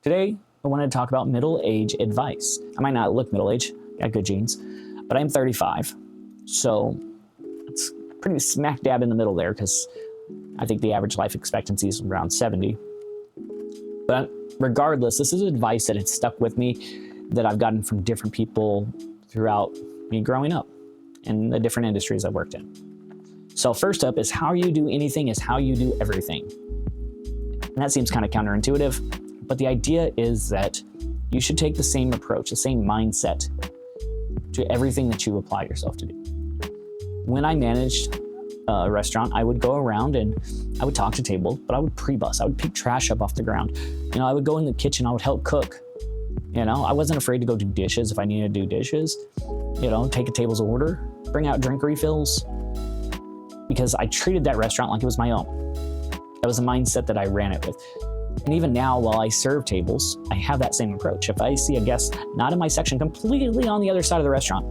Today, I wanted to talk about middle-age advice. I might not look middle-aged, got good genes, but I'm 35. So it's pretty smack dab in the middle there because I think the average life expectancy is around 70. But regardless, this is advice that has stuck with me that I've gotten from different people throughout me growing up and the different industries I've worked in. So first up is how you do anything is how you do everything. And that seems kind of counterintuitive, but the idea is that you should take the same approach, the same mindset to everything that you apply yourself to do. When I managed a restaurant, I would go around and I would talk to tables, but I would pre-bus. I would pick trash up off the ground. I would go in the kitchen, I would help cook. I wasn't afraid to go do dishes if I needed to do dishes. Take a table's order, bring out drink refills, because I treated that restaurant like it was my own. That was the mindset that I ran it with. And even now, while I serve tables, I have that same approach. If I see a guest not in my section, completely on the other side of the restaurant,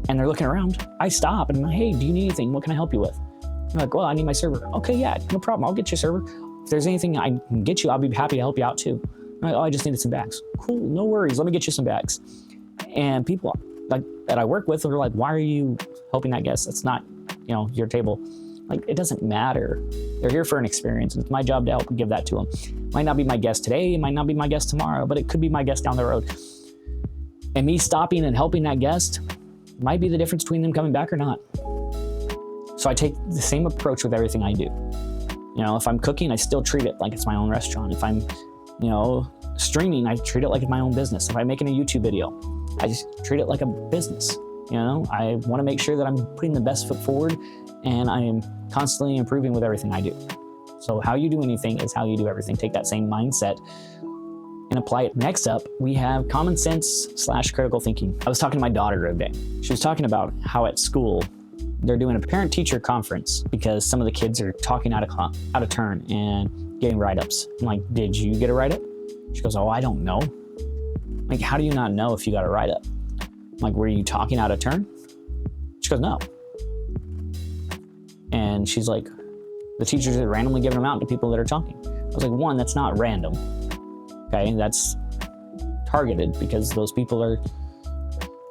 and they're looking around, I stop and I'm like, hey, do you need anything? What can I help you with? They're like, well, I need my server. Okay, yeah, no problem. I'll get you a server. If there's anything I can get you, I'll be happy to help you out too. I'm like, oh, I just needed some bags. Cool, no worries. Let me get you some bags. And people that I work with are like, why are you helping that guest? That's not, your table. It doesn't matter. They're here for an experience, and it's my job to help give that to them. Might not be my guest today, it might not be my guest tomorrow, but it could be my guest down the road. And me stopping and helping that guest might be the difference between them coming back or not. So I take the same approach with everything I do. If I'm cooking, I still treat it like it's my own restaurant. If I'm, streaming, I treat it like it's my own business. If I'm making a YouTube video, I just treat it like a business. I want to make sure that I'm putting the best foot forward, and I am constantly improving with everything I do. So how you do anything is how you do everything. Take that same mindset and apply it. Next up, we have common sense / critical thinking. I was talking to my daughter the other day. She was talking about how at school, they're doing a parent-teacher conference because some of the kids are talking out of turn and getting write-ups. I'm like, did you get a write-up? She goes, oh, I don't know. How do you not know if you got a write-up? I'm like, were you talking out of turn? She goes, no. And she's like, the teachers are randomly giving them out to people that are talking. I was like, one, that's not random. Okay, that's targeted because those people are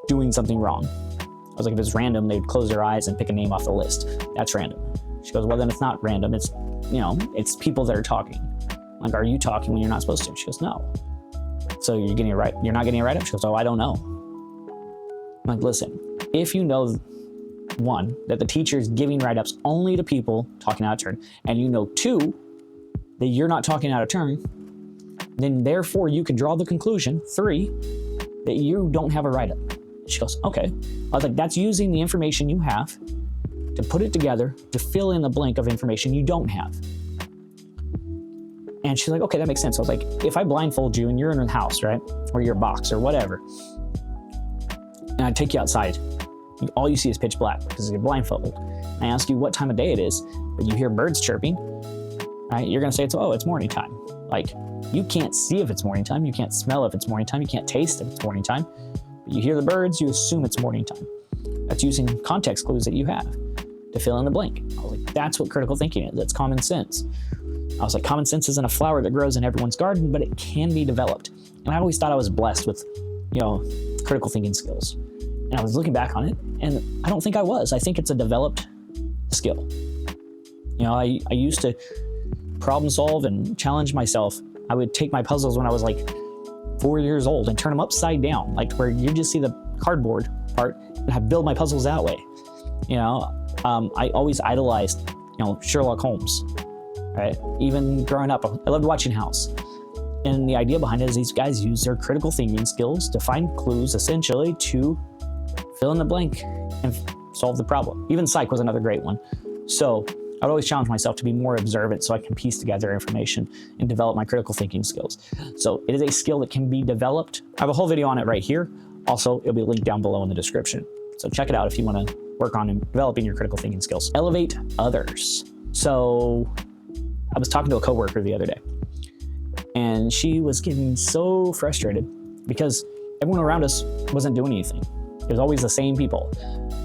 doing something wrong. I was like, if it's random, they'd close their eyes and pick a name off the list. That's random. She goes, well, then it's not random. It's, it's people that are talking. I'm like, are you talking when you're not supposed to? She goes, no. So you're not getting a write-up? She goes, oh, I don't know. I'm like, listen, if you know, one, that the teacher is giving write-ups only to people talking out of turn, and two, that you're not talking out of turn, then therefore you can draw the conclusion, three, that you don't have a write-up. She goes, okay. I was like, that's using the information you have to put it together to fill in the blank of information you don't have. And she's like, okay, that makes sense. I was like, if I blindfold you and you're in a house, right? Or your box or whatever, and I take you outside, all you see is pitch black because you're blindfolded. I ask you what time of day it is, but you hear birds chirping, right? You're gonna say it's morning time. You can't see if it's morning time, you can't smell if it's morning time, you can't taste if it's morning time. But you hear the birds, you assume it's morning time. That's using context clues that you have to fill in the blank. I was like, that's what critical thinking is. That's common sense. I was like, common sense isn't a flower that grows in everyone's garden, but it can be developed. And I always thought I was blessed with, critical thinking skills. And I was looking back on it, and I don't think I was. I think it's a developed skill. I used to problem solve and challenge myself. I would take my puzzles when I was 4 years old and turn them upside down, where you just see the cardboard part, and I build my puzzles that way. I always idolized, Sherlock Holmes. Right? Even growing up, I loved watching House. And the idea behind it is these guys use their critical thinking skills to find clues, essentially, to fill in the blank and solve the problem. Even Psych was another great one. So I'd always challenge myself to be more observant so I can piece together information and develop my critical thinking skills. So it is a skill that can be developed. I have a whole video on it right here. Also, it'll be linked down below in the description. So check it out if you want to work on developing your critical thinking skills. Elevate others. So I was talking to a coworker the other day, and she was getting so frustrated because everyone around us wasn't doing anything. It was always the same people,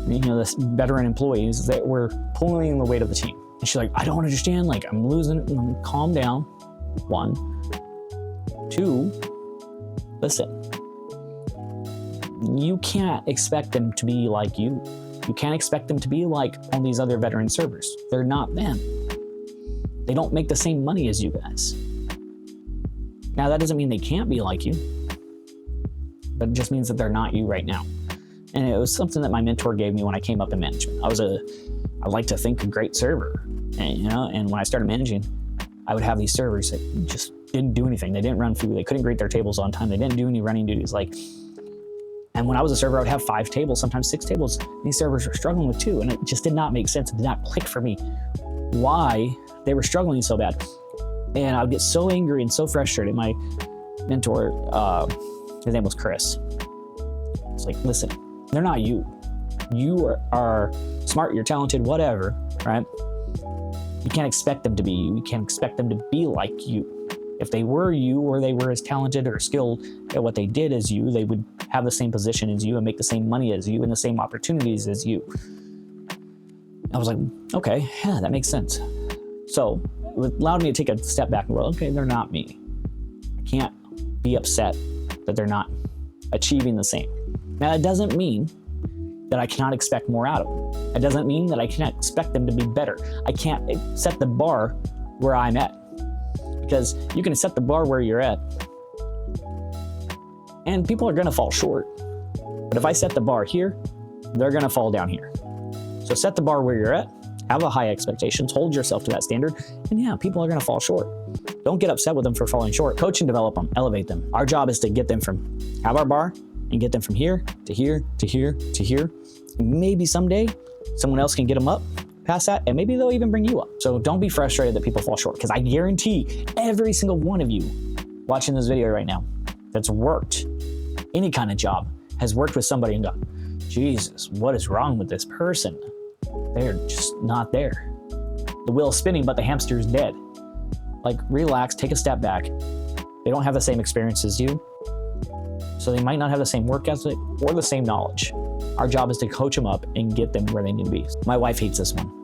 the veteran employees that were pulling the weight of the team. And she's like, I don't understand. I'm losing it. Calm down. One, Two, listen, you can't expect them to be like you. You can't expect them to be like all these other veteran servers. They're not them. They don't make the same money as you guys. Now, that doesn't mean they can't be like you, but it just means that they're not you right now. And it was something that my mentor gave me when I came up in management. I like to think a great server, and when I started managing, I would have these servers that just didn't do anything. They didn't run food. They couldn't greet their tables on time. They didn't do any running duties. And when I was a server, I would have 5 tables, sometimes 6 tables. These servers were struggling with 2, and it just did not make sense. It did not click for me why they were struggling so bad. And I would get so angry and so frustrated. My mentor, his name was Chris. It's like, listen, they're not you. You are smart, you're talented, whatever, right? You can't expect them to be you. You can't expect them to be like you. If they were you, or they were as talented or skilled at what they did as you, they would have the same position as you and make the same money as you and the same opportunities as you. I was like, okay, yeah, that makes sense. So it allowed me to take a step back and go, okay, they're not me. I can't be upset that they're not achieving the same. Now, that doesn't mean that I cannot expect more out of them. It doesn't mean that I can't expect them to be better. I can't set the bar where I'm at. Because you can set the bar where you're at, and people are going to fall short. But if I set the bar here, they're going to fall down here. So set the bar where you're at, have a high expectations, hold yourself to that standard, and yeah, people are going to fall short. Don't get upset with them for falling short. Coach and develop them, elevate them. Our job is to get them have our bar and get them from here to here to here to here. And maybe someday someone else can get them up past that, and maybe they'll even bring you up. So don't be frustrated that people fall short, because I guarantee every single one of you watching this video right now that's worked any kind of job has worked with somebody and gone, Jesus, what is wrong with this person? They're just not there. The wheel's spinning, but the hamster's dead. Relax, take a step back. They don't have the same experience as you, so they might not have the same work ethic or the same knowledge. Our job is to coach them up and get them where they need to be. My wife hates this one.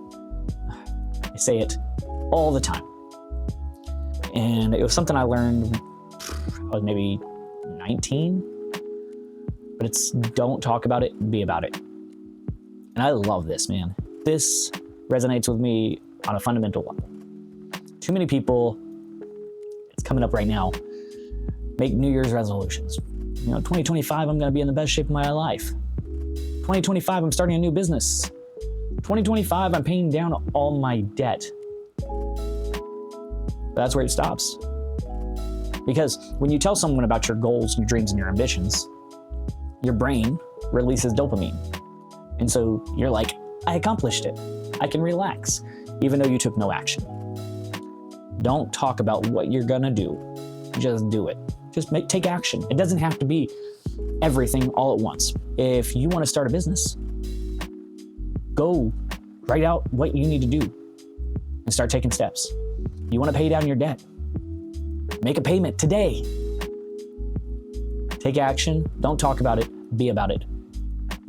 I say it all the time. And it was something I learned, I was maybe 19, but it's don't talk about it, be about it. And I love this, man. This resonates with me on a fundamental level. Too many people, it's coming up right now, make New Year's resolutions. 2025, I'm going to be in the best shape of my life. 2025, I'm starting a new business. 2025, I'm paying down all my debt. But that's where it stops. Because when you tell someone about your goals, your dreams, and your ambitions, your brain releases dopamine. And so you're like, I accomplished it. I can relax, even though you took no action. Don't talk about what you're gonna do. Just do it. Just take action. It doesn't have to be everything all at once. If you want to start a business, go write out what you need to do and start taking steps. You want to pay down your debt, make a payment today. Take action. Don't talk about it. Be about it.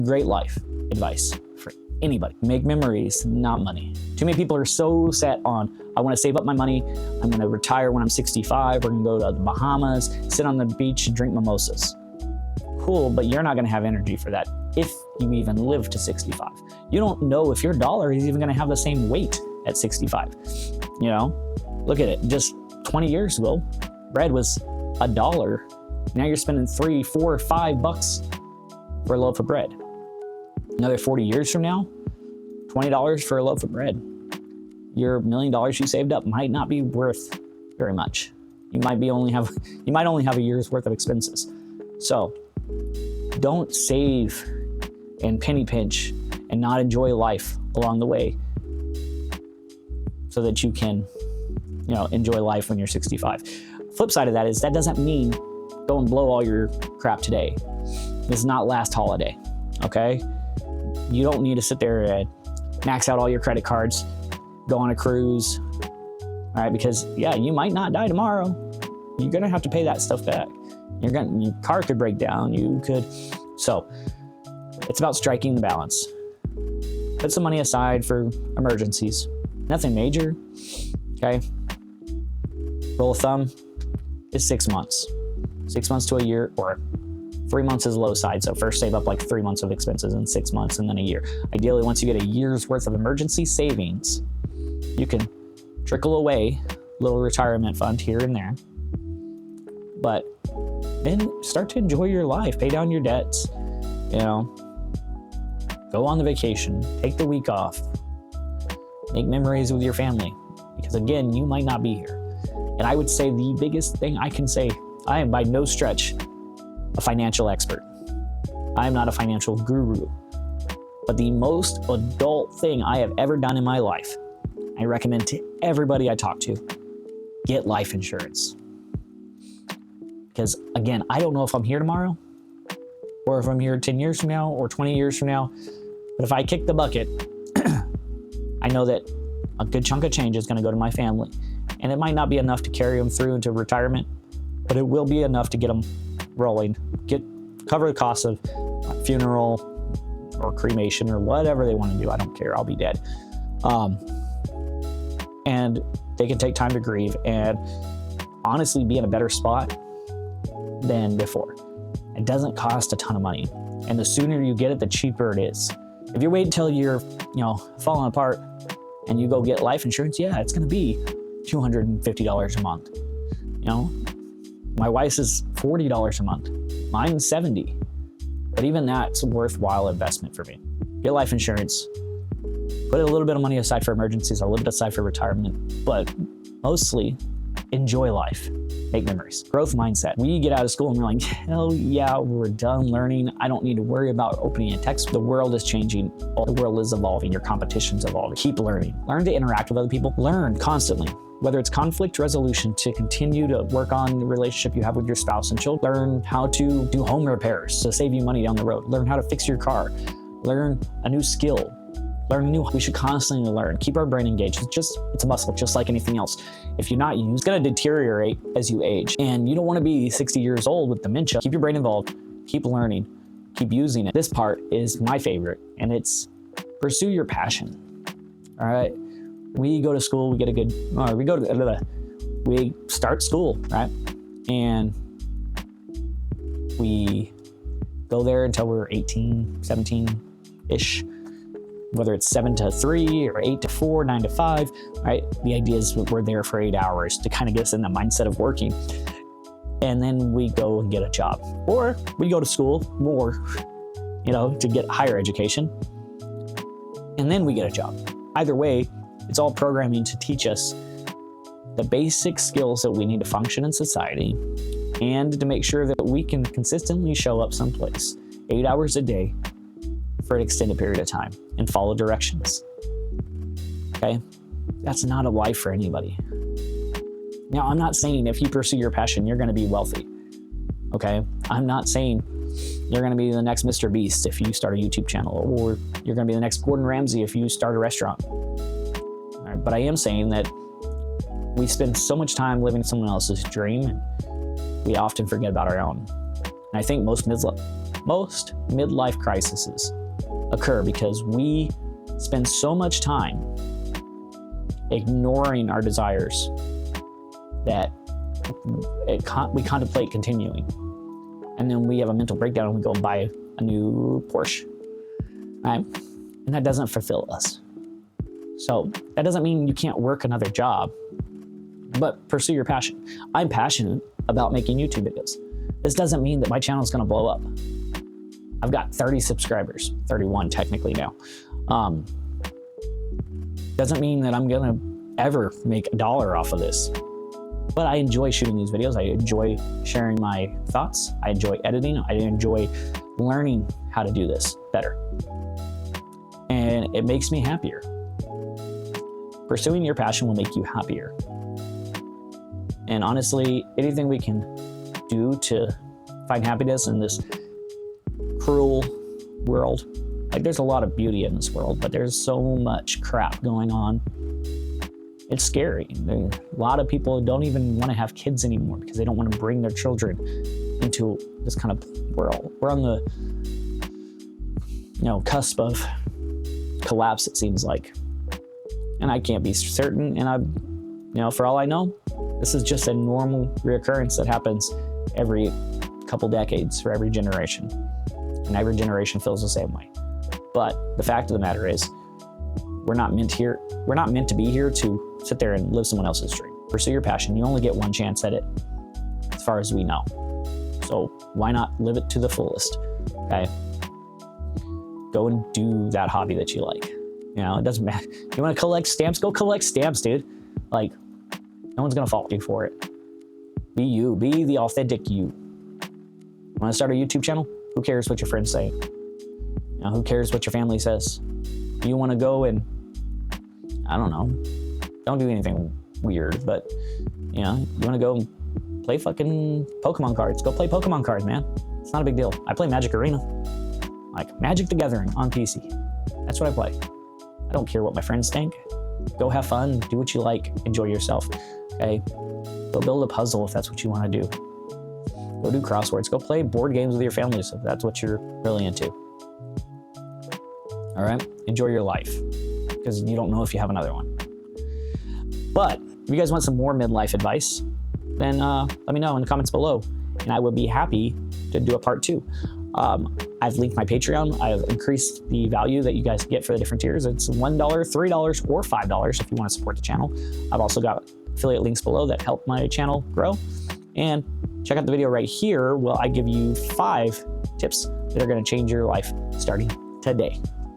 Great life advice for anybody. Make memories, not money. Too many people are so set on, I want to save up my money. I'm going to retire when I'm 65. We're going to go to the Bahamas, sit on the beach, and drink mimosas. Cool, but you're not going to have energy for that if you even live to 65. You don't know if your dollar is even going to have the same weight at 65. Look at it. Just 20 years ago, bread was $1. Now you're spending $3, $4, $5 for a loaf of bread. Another 40 years from now, $20 for a loaf of bread. Your $1 million you saved up might not be worth very much. You might only have a year's worth of expenses. So don't save and penny pinch and not enjoy life along the way so that you can, enjoy life when you're 65. Flip side of that is that doesn't mean go and blow all your crap today. This is not last holiday, okay? You don't need to sit there and max out all your credit cards, go on a cruise, all right? Because you might not die tomorrow. You're gonna have to pay that stuff back. Your car could break down. So it's about striking the balance. Put some money aside for emergencies. Nothing major, okay? Rule of thumb is 6 months. 6 months to a year, or 3 months is the low side. So first save up like 3 months of expenses in 6 months and then a year. Ideally, once you get a year's worth of emergency savings, you can trickle away a little retirement fund here and there. But then start to enjoy your life, pay down your debts, go on the vacation, take the week off, make memories with your family. Because again, you might not be here. And I would say the biggest thing I can say, I am by no stretch a financial expert. I am not a financial guru. But the most adult thing I have ever done in my life, I recommend to everybody I talk to, get life insurance. Because again, I don't know if I'm here tomorrow, or if I'm here 10 years from now, or 20 years from now. But if I kick the bucket, I know that a good chunk of change is going to go to my family. And it might not be enough to carry them through into retirement, but it will be enough to get them rolling, cover the cost of funeral or cremation or whatever they want to do. I don't care. I'll be dead. And they can take time to grieve and honestly be in a better spot than before. It doesn't cost a ton of money. And the sooner you get it, the cheaper it is. If you wait until you're, falling apart and you go get life insurance, yeah, it's going to be $250 a month. My wife's is $40 a month. Mine's $70. But even that's a worthwhile investment for me. Get life insurance. Put a little bit of money aside for emergencies, a little bit aside for retirement, but mostly enjoy life. Make memories. Growth mindset. We get out of school and we're like, hell yeah, we're done learning. I don't need to worry about opening a text. The world is changing. The world is evolving. Your competition's evolving. Keep learning. Learn to interact with other people. Learn constantly. Whether it's conflict resolution to continue to work on the relationship you have with your spouse and children. Learn how to do home repairs to save you money down the road. Learn how to fix your car. Learn a new skill. We should constantly learn. Keep our brain engaged. It's a muscle, just like anything else. If you're not used, it's going to deteriorate as you age. And you don't want to be 60 years old with dementia. Keep your brain involved. Keep learning. Keep using it. This part is my favorite, and it's pursue your passion. All right. We go to school, we start school, right? And we go there until we're 18, 17-ish. Whether it's 7 to 3 or 8 to 4, 9 to 5, right? The idea is we're there for 8 hours to kind of get us in the mindset of working. And then we go and get a job. Or we go to school more, to get higher education. And then we get a job. Either way, it's all programming to teach us the basic skills that we need to function in society and to make sure that we can consistently show up someplace 8 hours a day for an extended period of time and follow directions. Okay? That's not a life for anybody. Now, I'm not saying if you pursue your passion, you're going to be wealthy. Okay? I'm not saying you're going to be the next Mr. Beast if you start a YouTube channel, or you're going to be the next Gordon Ramsay if you start a restaurant. All right? But I am saying that we spend so much time living someone else's dream, and we often forget about our own. And I think most midlife crises occur because we spend so much time ignoring our desires that we contemplate continuing. And then we have a mental breakdown and we go and buy a new Porsche. Right? And that doesn't fulfill us. So that doesn't mean you can't work another job, but pursue your passion. I'm passionate about making YouTube videos. This doesn't mean that my channel is going to blow up. I've got 30 subscribers, 31 technically now. Doesn't mean that I'm going to ever make $1 off of this. But I enjoy shooting these videos. I enjoy sharing my thoughts. I enjoy editing. I enjoy learning how to do this better. And it makes me happier. Pursuing your passion will make you happier. And honestly, anything we can do to find happiness in this cruel world. Like, there's a lot of beauty in this world, but there's so much crap going on. It's scary. A lot of people don't even want to have kids anymore because they don't want to bring their children into this kind of world. We're on the, cusp of collapse, it seems like. And I can't be certain, and For all I know, this is just a normal reoccurrence that happens every couple decades for every generation. And every generation feels the same way. But the fact of the matter is, we're not meant to be here to sit there and live someone else's dream. Pursue your passion. You only get one chance at it, as far as we know. So why not live it to the fullest? Okay. Go and do that hobby that you like. It doesn't matter. You want to collect stamps? Go collect stamps, dude. Like, no one's gonna fault you for it. Be you. Be the authentic you. Want to start a YouTube channel? Who cares what your friends say? Who cares what your family says? You want to go and, I don't know, don't do anything weird, but, you want to go and play fucking Pokemon cards. Go play Pokemon cards, man. It's not a big deal. I play Magic Arena. Like, Magic the Gathering on PC. That's what I play. I don't care what my friends think. Go have fun. Do what you like. Enjoy yourself. Okay? Go build a puzzle if that's what you want to do. Go do crosswords. Go play board games with your families if that's what you're really into. All right? Enjoy your life, because you don't know if you have another one. But if you guys want some more midlife advice, then let me know in the comments below, and I would be happy to do a part 2. I've linked my Patreon. I've increased the value that you guys get for the different tiers. It's $1, $3, or $5 if you want to support the channel. I've also got affiliate links below that help my channel grow. And check out the video right here where I give you 5 tips that are going to change your life starting today.